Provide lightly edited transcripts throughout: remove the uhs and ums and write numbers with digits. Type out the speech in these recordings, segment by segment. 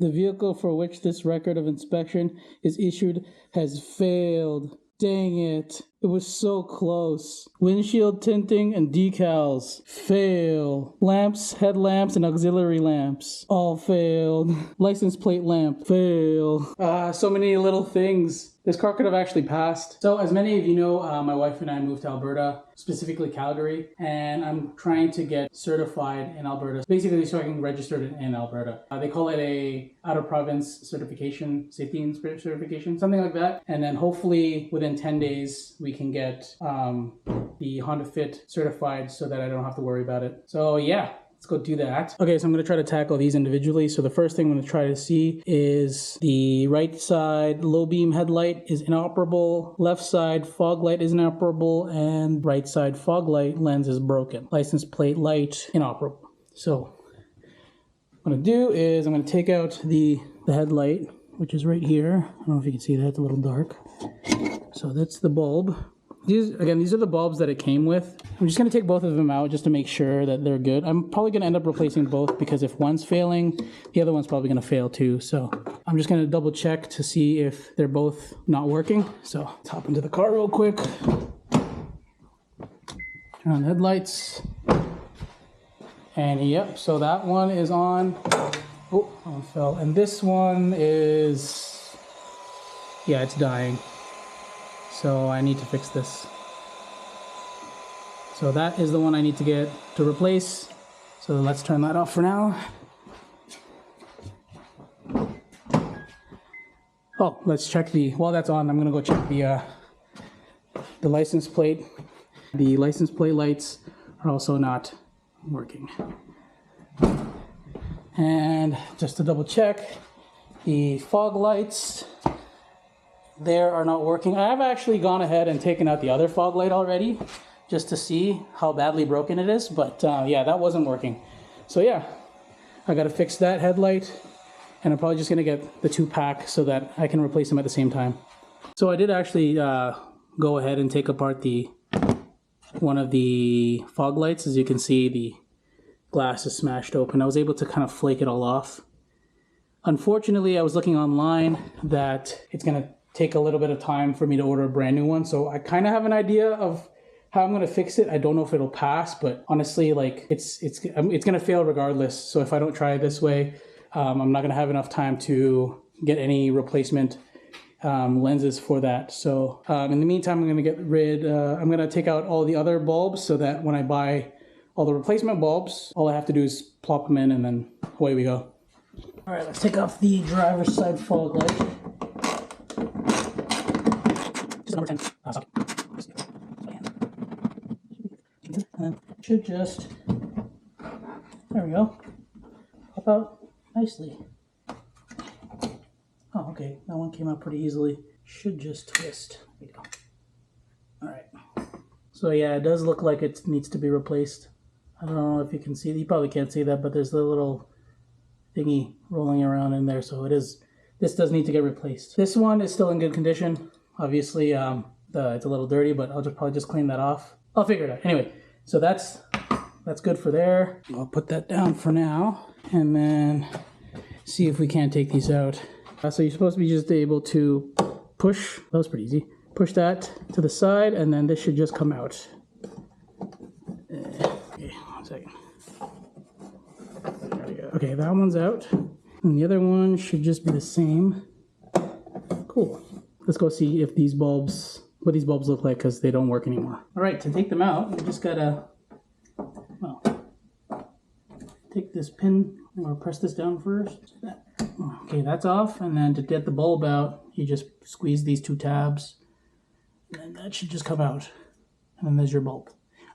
The vehicle for which this record of inspection is issued has failed. Dang it. It was so close. Windshield tinting and decals. Fail. Lamps, headlamps, and auxiliary lamps. All failed. License plate lamp. Fail. So many little things. This car could have actually passed. So as many of you know, my wife and I moved to Alberta, specifically Calgary, and I'm trying to get certified in Alberta, basically so I can register it in Alberta. They call it a out-of-province certification, safety and certification, something like that. And then hopefully within 10 days, we can get the Honda Fit certified so that I don't have to worry about it. So yeah. Let's go do that. Okay, so I'm going to try to tackle these individually. So the first thing I'm going to try to see is the right side low beam headlight is inoperable, left side fog light is inoperable, and right side fog light lens is broken. License plate light inoperable. So what I'm going to do is I'm going to take out the headlight, which is right here. I don't know if you can see that, it's a little dark. So that's the bulb. These are the bulbs that it came with. I'm just going to take both of them out just to make sure that they're good. I'm probably going to end up replacing both because if one's failing, the other one's probably going to fail too. So I'm just going to double check to see if they're both not working. So let's hop into the car real quick. Turn on the headlights. And yep, so that one is on. Oh, that one fell. And this one is, yeah, it's dying. So I need to fix this. So that is the one I need to get to replace. So let's turn that off for now. Oh, let's check while that's on, I'm gonna go check the license plate. The license plate lights are also not working. And just to double check, the fog lights there are not working. I have actually gone ahead and taken out the other fog light already just to see how badly broken it is, but yeah, that wasn't working. So yeah, I got to fix that headlight, and I'm probably just gonna get the 2-pack so that I can replace them at the same time. So I did actually go ahead and take apart one of the fog lights. As you can see, the glass is smashed open. I was able to kind of flake it all off. Unfortunately, I was looking online that it's gonna take a little bit of time for me to order a brand new one. So I kind of have an idea of how I'm going to fix it. I don't know if it'll pass, but honestly, like it's going to fail regardless. So if I don't try it this way, I'm not going to have enough time to get any replacement lenses for that. So in the meantime, I'm going to I'm going to take out all the other bulbs so that when I buy all the replacement bulbs, all I have to do is plop them in and then away we go. All right, let's take off the driver's side fog light. Number 10. Should just, there we go, pop out nicely. Oh, okay, that one came out pretty easily. Should just twist. There we go. All right. So yeah, it does look like it needs to be replaced. I don't know if you can see, you probably can't see that, but there's the little thingy rolling around in there. So this does need to get replaced. This one is still in good condition. Obviously, it's a little dirty, but I'll probably just clean that off. I'll figure it out. Anyway, so that's good for there. I'll put that down for now, and then see if we can't take these out. So you're supposed to be just able to push. That was pretty easy. Push that to the side, and then this should just come out. Okay, 1 second. There we go. Okay, that one's out, and the other one should just be the same. Cool. Let's go see if what these bulbs look like, because they don't work anymore. All right, to take them out, we just gotta, well, take this pin, or press this down first. Okay, that's off, and then to get the bulb out, you just squeeze these 2 tabs, and then that should just come out. And then there's your bulb.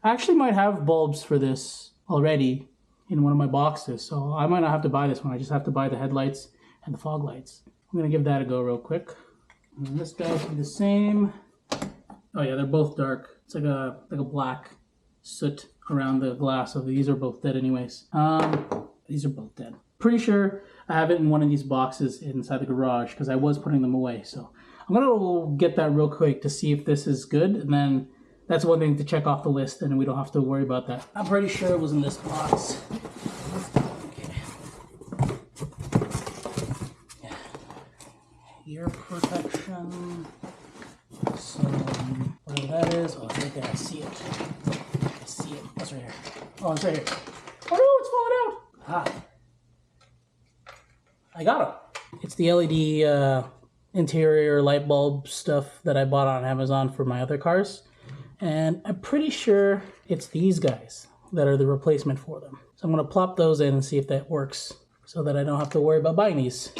I actually might have bulbs for this already in one of my boxes, so I might not have to buy this one. I just have to buy the headlights and the fog lights. I'm gonna give that a go real quick. And this guy should be the same. Oh yeah, they're both dark. It's like a black soot around the glass. So these are both dead anyways. These are both dead. Pretty sure I have it in one of these boxes inside the garage because I was putting them away. So I'm gonna get that real quick to see if this is good, and then that's one thing to check off the list, and we don't have to worry about that. I'm pretty sure it was in this box. ear protection. Some, whatever that is. Oh, it's right there. I see it. I see it. What's right here? Oh, it's right here. Oh no, it's falling out. Ah. I got it. It's the LED interior light bulb stuff that I bought on Amazon for my other cars. And I'm pretty sure it's these guys that are the replacement for them. So I'm going to plop those in and see if that works so that I don't have to worry about buying these.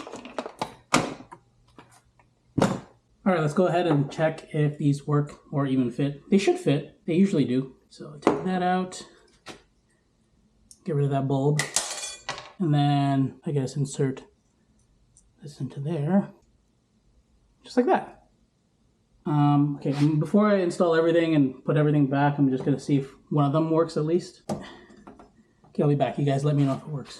All right, let's go ahead and check if these work or even fit. They should fit. They usually do. So take that out. Get rid of that bulb. And then I guess insert this into there. Just like that. Okay, before I install everything and put everything back, I'm just going to see if one of them works at least. Okay, I'll be back. You guys let me know if it works.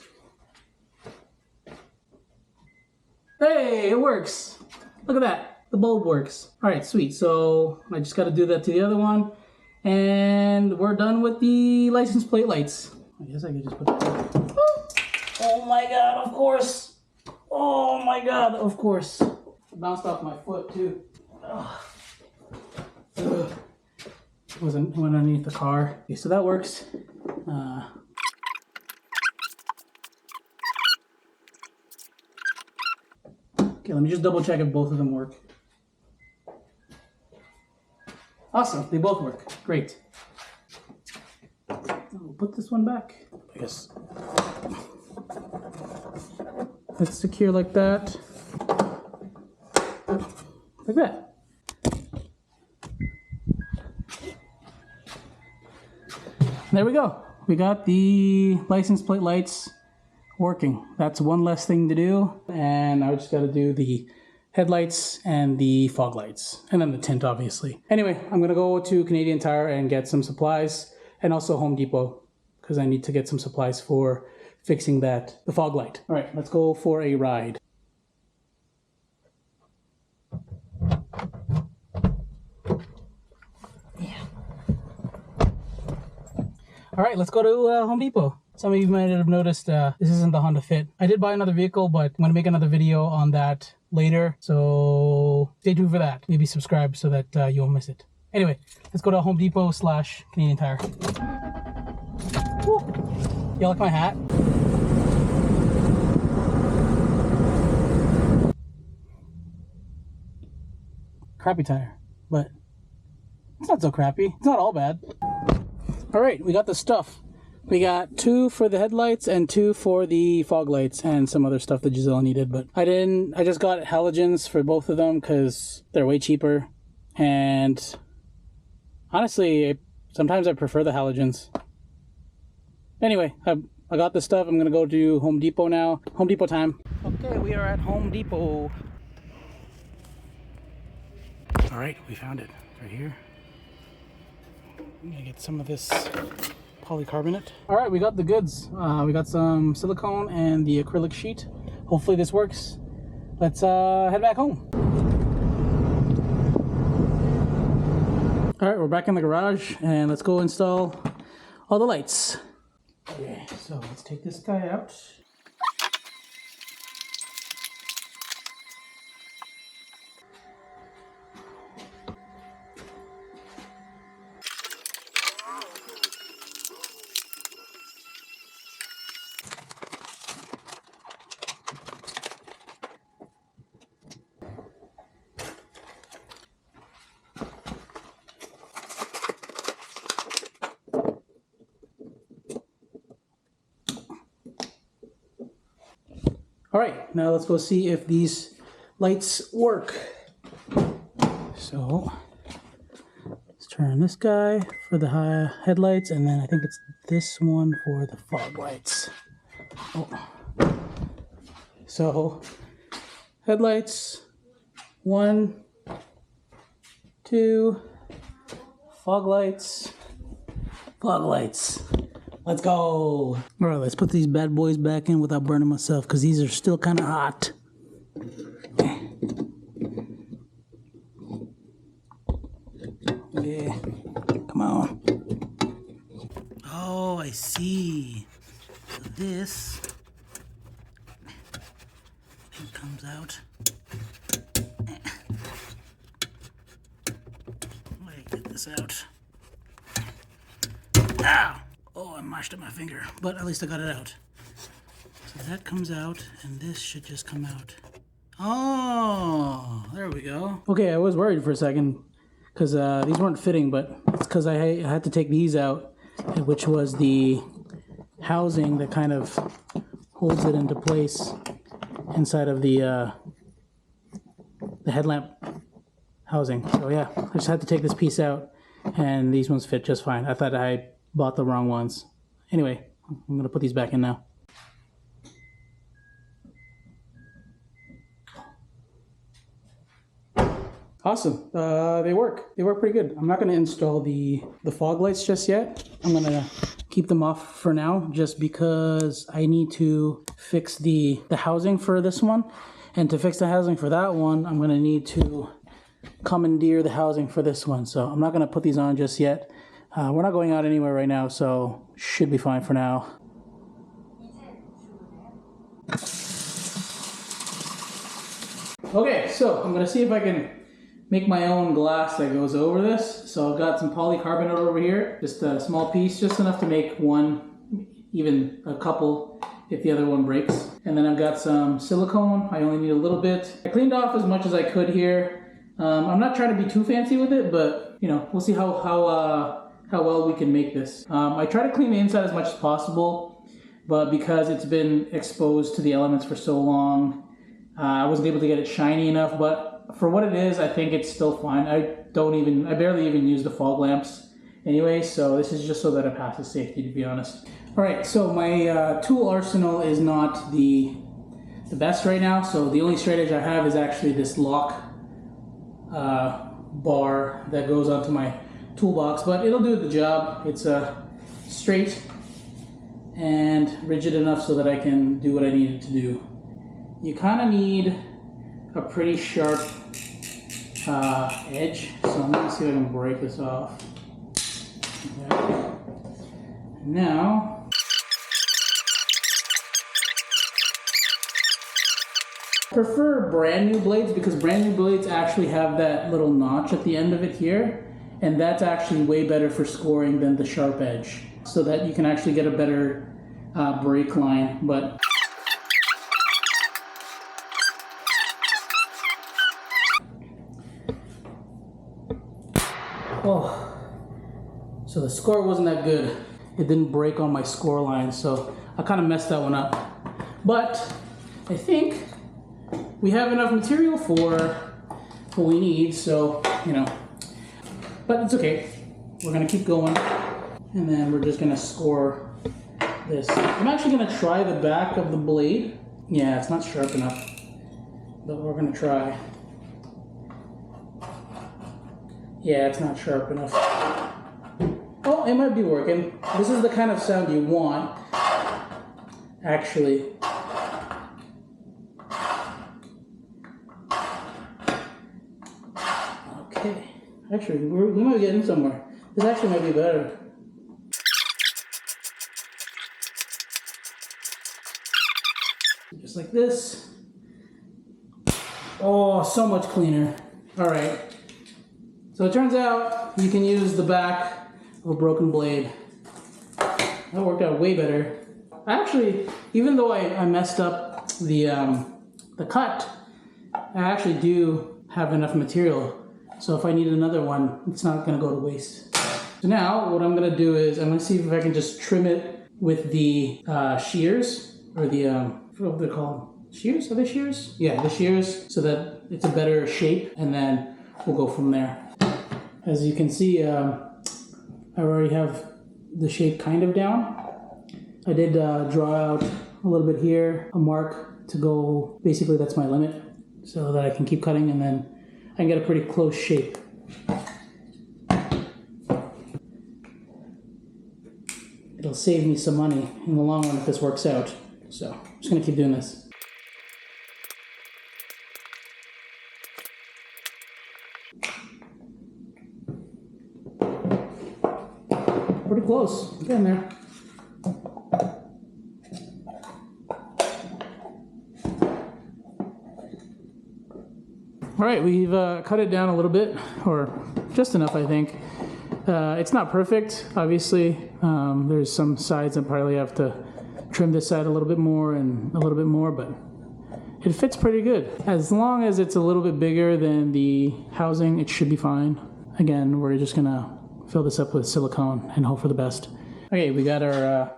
Hey, it works. Look at that. The bulb works. All right, sweet. So I just got to do that to the other one. And we're done with the license plate lights. I guess I could just put that. Oh my God, of course. Oh my God, of course. It bounced off my foot too. It went underneath the car. Okay, so that works. Okay, let me just double check if both of them work. Awesome, they both work. Great. We'll put this one back. I guess it's secure like that. Like that. There we go. We got the license plate lights working. That's one less thing to do. And I just got to do the headlights and the fog lights. And then the tint, obviously. Anyway, I'm going to go to Canadian Tire and get some supplies. And also Home Depot. Because I need to get some supplies for fixing the fog light. All right, let's go for a ride. All right, let's go to Home Depot. Some of you might have noticed this isn't the Honda Fit. I did buy another vehicle, but I'm going to make another video on that later. So stay tuned for that. Maybe subscribe so that you won't miss it. Anyway, let's go to Home Depot / Canadian Tire. Woo. You like my hat? Crappy tire, but it's not so crappy. It's not all bad. All right, we got the stuff. We got 2 for the headlights and 2 for the fog lights and some other stuff that Giselle needed, but I just got halogens for both of them because they're way cheaper. And honestly, sometimes I prefer the halogens. Anyway, I got this stuff. I'm going to go to Home Depot now. Home Depot time. Okay, we are at Home Depot. All right, we found it right here. I'm gonna get some of this polycarbonate. All right, we got the goods. We got some silicone and the acrylic sheet. Hopefully this works. Let's head back home. All right, we're back in the garage and let's go install all the lights. Okay, so let's take this guy out. All right, now let's go see if these lights work. So let's turn on this guy for the headlights, and then I think it's this one for the fog lights. Oh. So headlights, 1, 2, fog lights, fog lights. Let's go. All right, let's put these bad boys back in without burning myself because these are still kind of hot. Yeah, come on. Oh, I see. So this thing comes out. this out. Ow! Oh, I mashed up my finger, but at least I got it out. So that comes out, and this should just come out. Oh, there we go. Okay, I was worried for a second, because these weren't fitting, but it's because I had to take these out, which was the housing that kind of holds it into place inside of the headlamp housing. So yeah, I just had to take this piece out, and these ones fit just fine. I thought I bought the wrong ones. Anyway, I'm gonna put these back in now. Awesome. They work. They work pretty good. I'm not going to install the fog lights just yet. I'm going to keep them off for now just because I need to fix the housing for this one. And to fix the housing for that one, I'm going to need to commandeer the housing for this one. So I'm not going to put these on just yet. We're not going out anywhere right now, so should be fine for now. Okay, so I'm going to see if I can make my own glass that goes over this. So I've got some polycarbonate over here, just a small piece, just enough to make one, even a couple if the other one breaks. And then I've got some silicone. I only need a little bit. I cleaned off as much as I could here. I'm not trying to be too fancy with it, but you know, we'll see how well we can make this. I try to clean the inside as much as possible, but because it's been exposed to the elements for so long, I wasn't able to get it shiny enough, but for what it is, I think it's still fine. I barely even use the fog lamps anyway, so this is just so that it passes safety, to be honest. All right, so my tool arsenal is not the best right now, so the only straight edge I have is actually this lock bar that goes onto my toolbox, but it'll do the job. It's straight and rigid enough so that I can do what I need it to do. You kind of need a pretty sharp edge, so I'm going to see if I can break this off. Okay. Now, I prefer brand new blades because brand new blades actually have that little notch at the end of it here, and that's actually way better for scoring than the sharp edge, so that you can actually get a better break line. But oh, so the score wasn't that good. It didn't break on my score line, so I kind of messed that one up. But I think we have enough material for what we need, so, you know. But it's okay. We're gonna keep going, and then we're just gonna score this. I'm actually gonna try the back of the blade. Yeah, it's not sharp enough, but we're gonna try. Yeah, it's not sharp enough. Oh, it might be working. This is the kind of sound you want, actually. Okay. Actually, we might be getting somewhere. This actually might be better. Just like this. Oh, so much cleaner. All right. So it turns out you can use the back of a broken blade. That worked out way better. Actually, even though I messed up the cut, I actually do have enough material. So if I need another one, it's not gonna go to waste. So now what I'm gonna do is I'm gonna see if I can just trim it with the shears, or the, what they're called? Shears? Are they shears? Yeah, the shears, so that it's a better shape, and then we'll go from there. As you can see, I already have the shape kind of down. I did draw out a little bit here, a mark to go, basically that's my limit, so that I can keep cutting and then I can get a pretty close shape. It'll save me some money in the long run if this works out. So I'm just gonna keep doing this. Pretty close, getting there. All right, we've cut it down a little bit, or just enough, I think. It's not perfect, obviously. There's some sides I probably have to trim this side a little bit more and a little bit more, but it fits pretty good. As long as it's a little bit bigger than the housing, it should be fine. Again, we're just gonna fill this up with silicone and hope for the best. Okay, we got our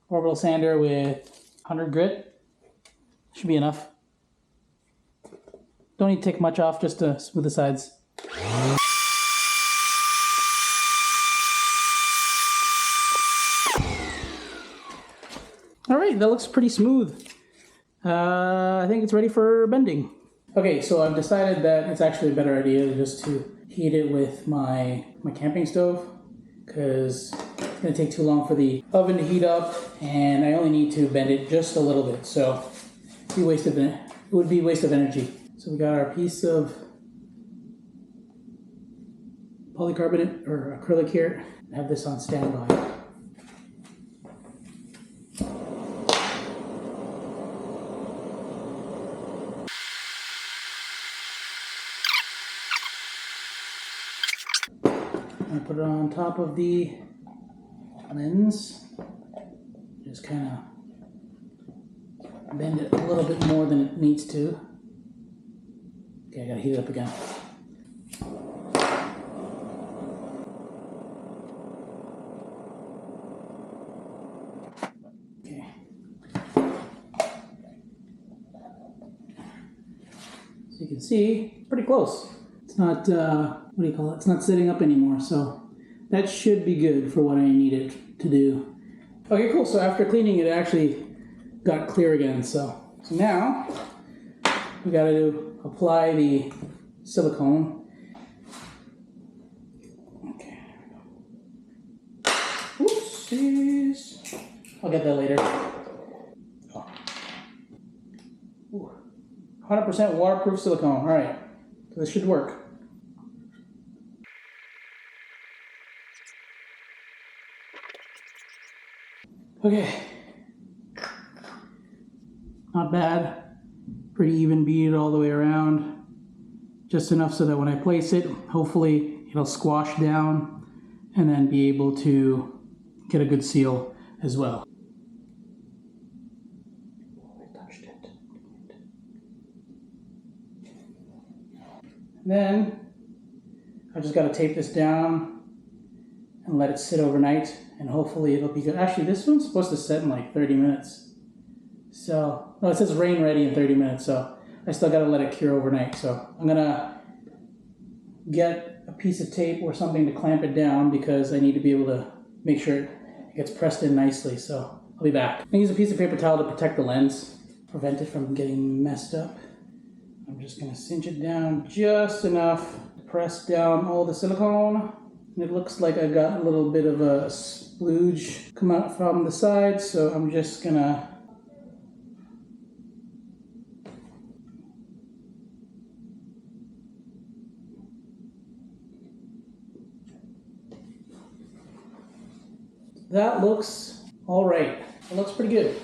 orbital sander with 100 grit. Should be enough. Don't need to take much off, just to smooth the sides. All right, that looks pretty smooth. I think it's ready for bending. Okay, so I've decided that it's actually a better idea just to heat it with my camping stove, because it's gonna take too long for the oven to heat up, and I only need to bend it just a little bit, so it would be a waste of energy. So we got our piece of polycarbonate or acrylic here. I have this on standby. I'm gonna put it on top of the lens. Just kind of bend it a little bit more than it needs to. Okay, I gotta heat it up again. Okay. So you can see, pretty close. It's not, what do you call it? It's not sitting up anymore, so that should be good for what I need it to do. Okay, cool. So after cleaning it, it actually got clear again. So now we got to apply the silicone. Okay. Oopsies. I'll get that later. Oh. 100% waterproof silicone. All right. So this should work. Okay. Not bad. Pretty even bead all the way around. Just enough so that when I place it, hopefully it'll squash down and then be able to get a good seal as well. I touched it. Then I just got to tape this down and let it sit overnight, and hopefully it'll be good. Actually, this one's supposed to set in like 30 minutes. So, no, it says rain ready in 30 minutes, so I still got to let it cure overnight. So I'm going to get a piece of tape or something to clamp it down, because I need to be able to make sure it gets pressed in nicely. So I'll be back. I use a piece of paper towel to protect the lens, prevent it from getting messed up. I'm just going to cinch it down just enough to press down all the silicone. And it looks like I got a little bit of a splooge come out from the side, so I'm just going to that looks all right. It looks pretty good.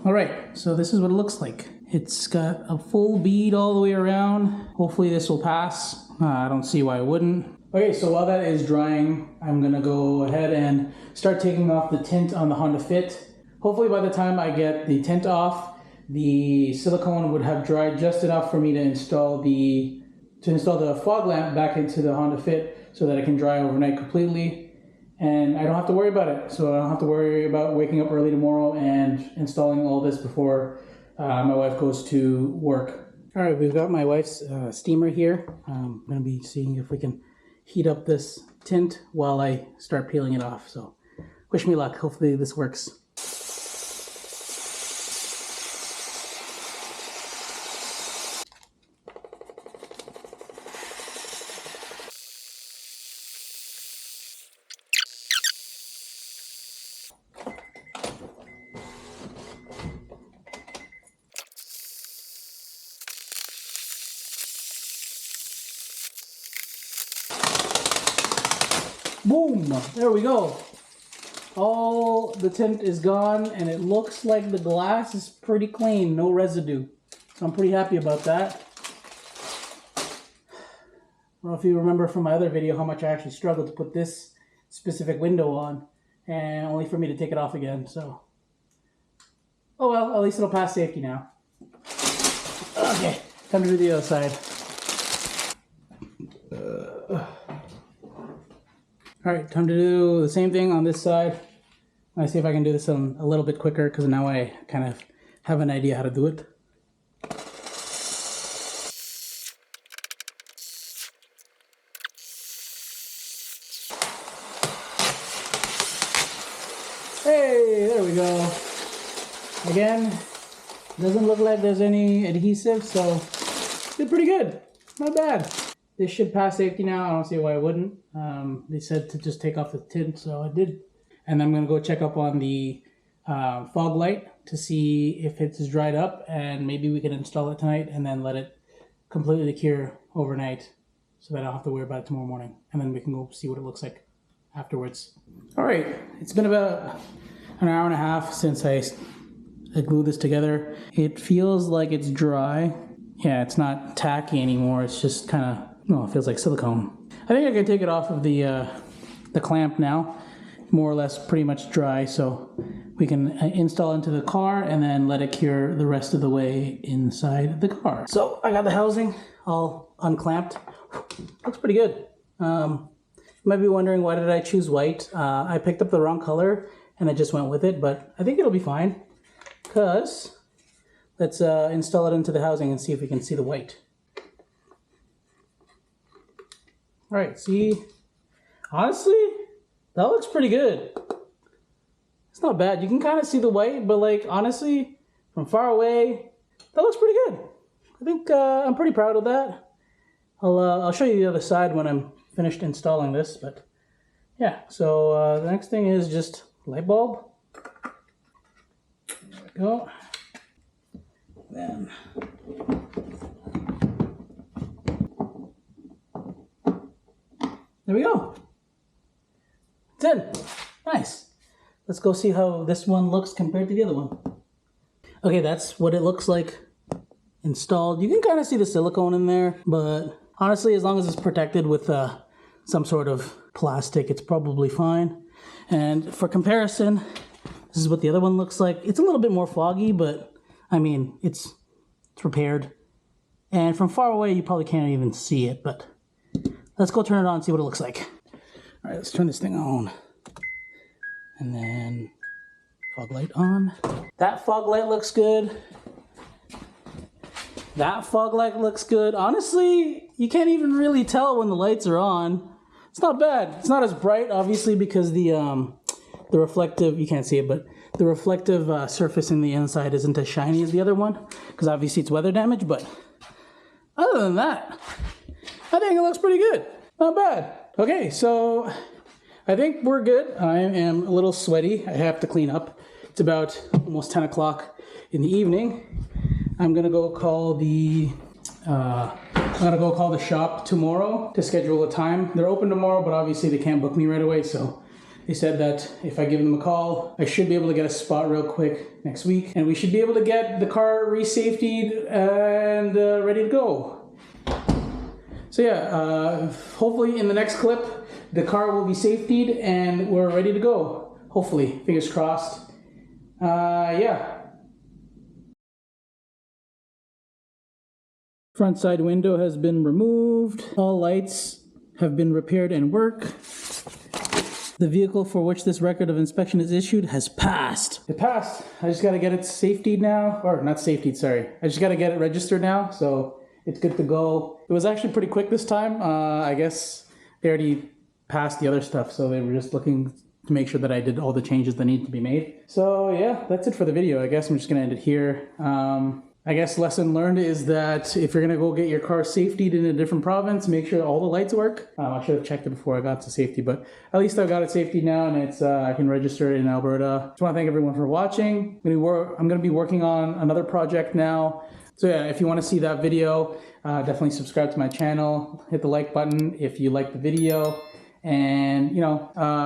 All right, so this is what it looks like. It's got a full bead all the way around. Hopefully this will pass. I don't see why it wouldn't. Okay, so while that is drying, I'm gonna go ahead and start taking off the tint on the Honda Fit. Hopefully by the time I get the tint off, the silicone would have dried just enough for me to install the fog lamp back into the Honda Fit so that it can dry overnight completely. And I don't have to worry about it. So I don't have to worry about waking up early tomorrow and installing all this before my wife goes to work. All right, we've got my wife's steamer here. I'm gonna be seeing if we can heat up this tint while I start peeling it off. So wish me luck. Hopefully this works. Boom! There we go. All the tint is gone, and it looks like the glass is pretty clean, no residue. So I'm pretty happy about that. don't know if you remember from my other video how much I actually struggled to put this specific window on, and only for me to take it off again, so. Oh well, at least it'll pass safety now. Okay, time to do the other side. Alright, time to do the same thing on this side. Let's see if I can do this a little bit quicker, because now I kind of have an idea how to do it. Hey, there we go. Again, doesn't look like there's any adhesive, so did pretty good. Not bad. This should pass safety now. I don't see why it wouldn't. They said to just take off the tint, so I did. And I'm going to go check up on the fog light to see if it's dried up, and maybe we can install it tonight and then let it completely cure overnight so that I don't have to worry about it tomorrow morning. And then we can go see what it looks like afterwards. All right, it's been about an hour and a half since I glued this together. It feels like it's dry. Yeah, it's not tacky anymore. It's just kind of, no, it feels like silicone. I think I can take it off of the clamp now. More or less pretty much dry, so we can install into the car and then let it cure the rest of the way inside the car. So I got the housing all unclamped. Looks pretty good. You might be wondering, why did I choose white? I picked up the wrong color and I just went with it, but I think it'll be fine. Because let's install it into the housing and see if we can see the white. All right, see, honestly, that looks pretty good. It's not bad. You can kind of see the white, but like, honestly, from far away, that looks pretty good. I think I'm pretty proud of that. I'll show you the other side when I'm finished installing this, but yeah. So the next thing is just light bulb. There we go. Then there we go. It's in. Nice. Let's go see how this one looks compared to the other one. Okay, that's what it looks like installed. You can kind of see the silicone in there, but honestly, as long as it's protected with some sort of plastic, it's probably fine. And for comparison, this is what the other one looks like. It's a little bit more foggy, but I mean, it's repaired. And from far away, you probably can't even see it, but let's go turn it on and see what it looks like. All right, let's turn this thing on. And then fog light on. That fog light looks good. That fog light looks good. Honestly, you can't even really tell when the lights are on. It's not bad. It's not as bright, obviously, because the reflective, you can't see it, but the reflective surface in the inside isn't as shiny as the other one, because obviously it's weather damage, but other than that, I think it looks pretty good. Not bad. Okay, so I think we're good. I am a little sweaty. I have to clean up. It's about almost 10 o'clock in the evening. I'm gonna go call the shop tomorrow to schedule a time. They're open tomorrow, but obviously they can't book me right away, so they said that if I give them a call, I should be able to get a spot real quick next week, and we should be able to get the car re-safetied and ready to go. So yeah, hopefully in the next clip, the car will be safetied and we're ready to go. Hopefully, fingers crossed. Yeah. Front side window has been removed. All lights have been repaired and work. The vehicle for which this record of inspection is issued has passed. It passed. I just got to get it safetied now. Or not safetied, sorry. I just got to get it registered now, so it's good to go. It was actually pretty quick this time. I guess they already passed the other stuff, so they were just looking to make sure that I did all the changes that need to be made. So yeah, that's it for the video. I guess I'm just gonna end it here. I guess lesson learned is that if you're gonna go get your car safetied in a different province, make sure all the lights work. I should have checked it before I got to safety, but at least I got it safety now, and it's I can register it in Alberta. Just want to thank everyone for watching. I'm gonna be working on another project now. So yeah, if you want to see that video, definitely subscribe to my channel. Hit the like button if you like the video. And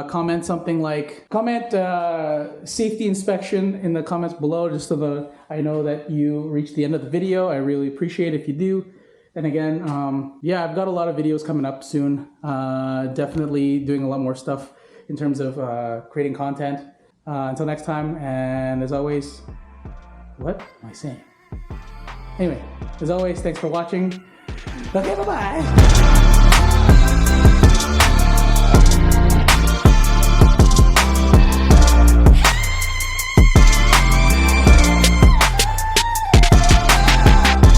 comment something like safety inspection in the comments below, just so that I know that you reached the end of the video. I really appreciate it if you do. And again, yeah, I've got a lot of videos coming up soon. Definitely doing a lot more stuff in terms of creating content. Until next time, and as always, what am I saying? Anyway, as always, thanks for watching. Okay, bye-bye.